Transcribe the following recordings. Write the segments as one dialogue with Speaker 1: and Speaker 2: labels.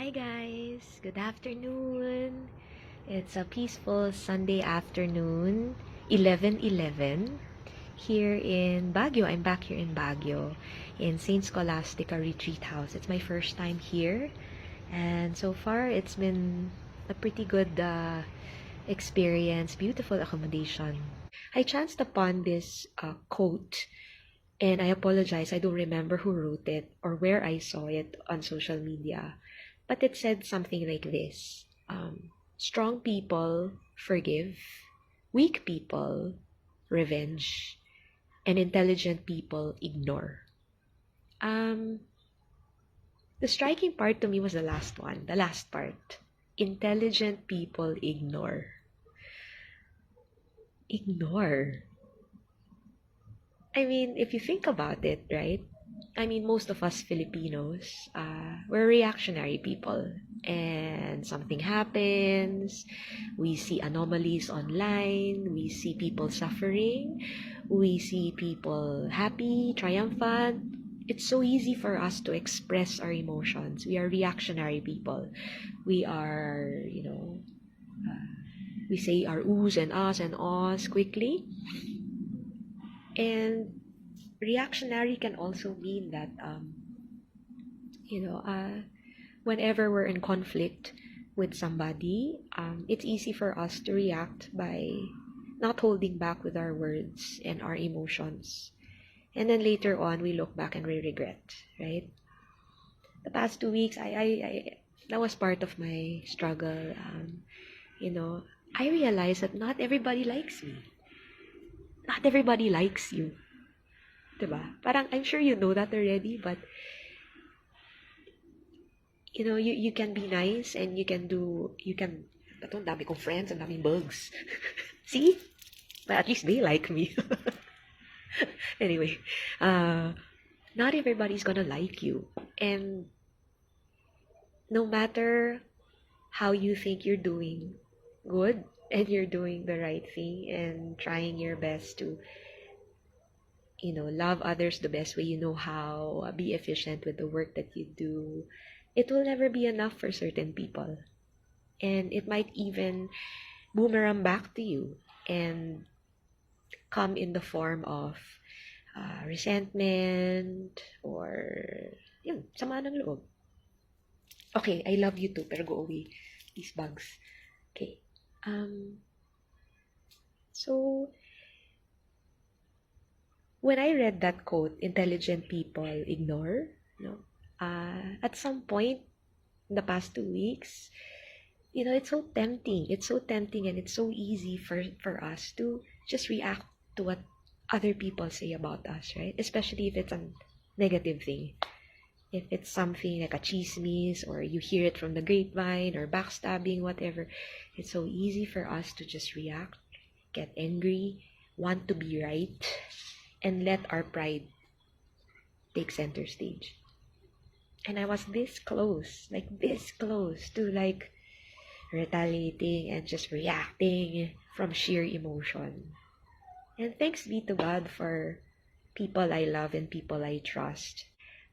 Speaker 1: Hi guys, good afternoon. It's a peaceful Sunday afternoon, 11:11 here in Baguio. I'm back here in Baguio in Saint Scholastica Retreat House. It's my first time here, and so far it's been a pretty good experience, beautiful accommodation. I chanced upon this quote, and I apologize, I don't remember who wrote it or where I saw it on social media. But it said something like this: strong people forgive, weak people revenge, and intelligent people ignore. Um, the striking part to me was the last one, the last part. Intelligent people ignore. Ignore. I mean, if you think about it, right? I mean, most of us Filipinos, we're reactionary people. And something happens, we see anomalies online, we see people suffering, we see people happy, triumphant. It's so easy for us to express our emotions. We are reactionary people. We are, we say our oohs and ahs and ahs quickly. And reactionary can also mean that you know whenever we're in conflict with somebody, it's easy for us to react by not holding back with our words and our emotions, and then later on we look back and we regret, right? The past 2 weeks, I that was part of my struggle. You know, I realized that not everybody likes me, not everybody likes you, diba? Parang I'm sure you know that already, but you can be nice and you can, ito, ang dami kong friends, ang daming bugs. See? But at least they like me. Anyway, not everybody's gonna like you. And no matter how you think you're doing good and you're doing the right thing and trying your best to, love others the best way you know how, be efficient with the work that you do, it will never be enough for certain people. And it might even boomerang back to you and come in the form of resentment or yun, sama ng loob. Okay, I love you too, pero go away. These bugs. Okay. So, when I read that quote, intelligent people ignore, at some point in the past 2 weeks, it's so tempting. It's so tempting and it's so easy for us to just react to what other people say about us, right? Especially if it's a negative thing. If it's something like a chismis or you hear it from the grapevine or backstabbing, whatever, it's so easy for us to just react, get angry, want to be right, and let our pride take center stage. And I was this close to like retaliating and just reacting from sheer emotion. And thanks be to God for people I love and people I trust.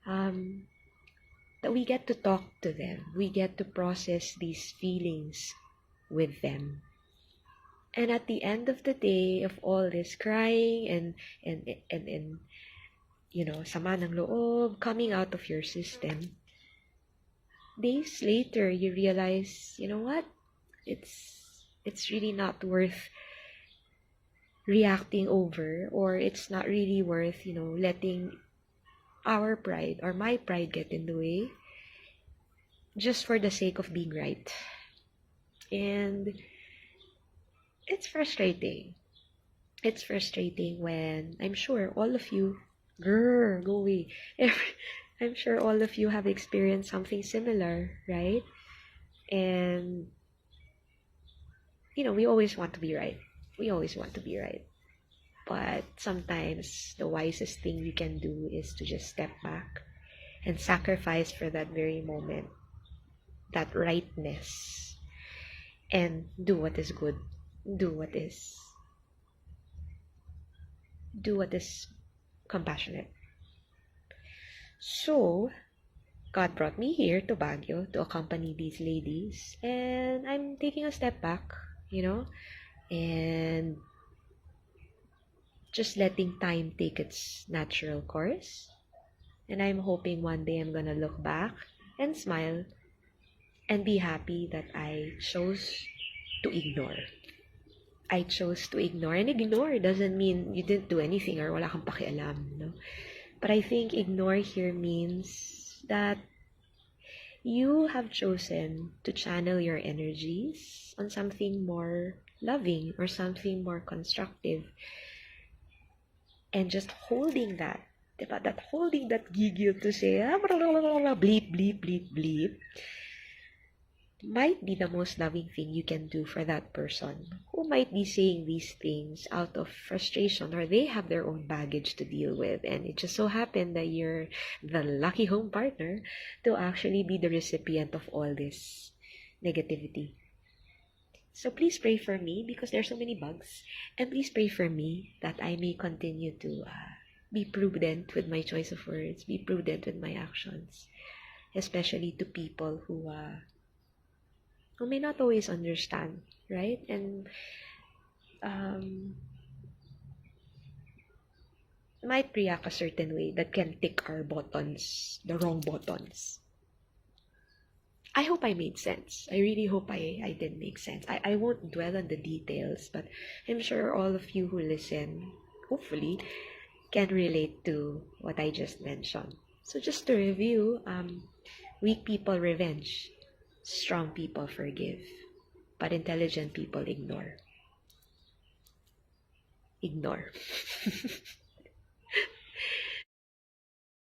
Speaker 1: That we get to talk to them. We get to process these feelings with them. And at the end of the day of all this crying and sama ng loob coming out of your system, days later you realize, you know what? It's really not worth reacting over, or it's not really worth, letting our pride or my pride get in the way just for the sake of being right. And it's frustrating. It's frustrating when I'm sure all of you, grr, go away. I'm sure all of you have experienced something similar, right? And, we always want to be right. We always want to be right. But sometimes the wisest thing we can do is to just step back and sacrifice for that very moment, that rightness, and do what is good. Do what is compassionate. So, God brought me here to Baguio to accompany these ladies, and I'm taking a step back, you know, and just letting time take its natural course. And I'm hoping one day I'm gonna look back and smile and be happy that I chose to ignore. I chose to ignore. And ignore doesn't mean you didn't do anything or wala kang pakialam, no? But I think ignore here means that you have chosen to channel your energies on something more loving or something more constructive. And just holding that, diba? That holding that giggle to say, bleep, bleep, bleep, bleep, might be the most loving thing you can do for that person who might be saying these things out of frustration, or they have their own baggage to deal with, and it just so happened that you're the lucky home partner to actually be the recipient of all this negativity. So please pray for me because there's so many bugs, and please pray for me that I may continue to be prudent with my choice of words, be prudent with my actions, especially to people who may not always understand, right? And um, might react a certain way that can tick our buttons, the wrong buttons. I hope I made sense. I really hope I did make sense. I won't dwell on the details, but I'm sure all of you who listen, hopefully, can relate to what I just mentioned. So just to review, weak people revenge, strong people forgive, but intelligent people ignore. Ignore.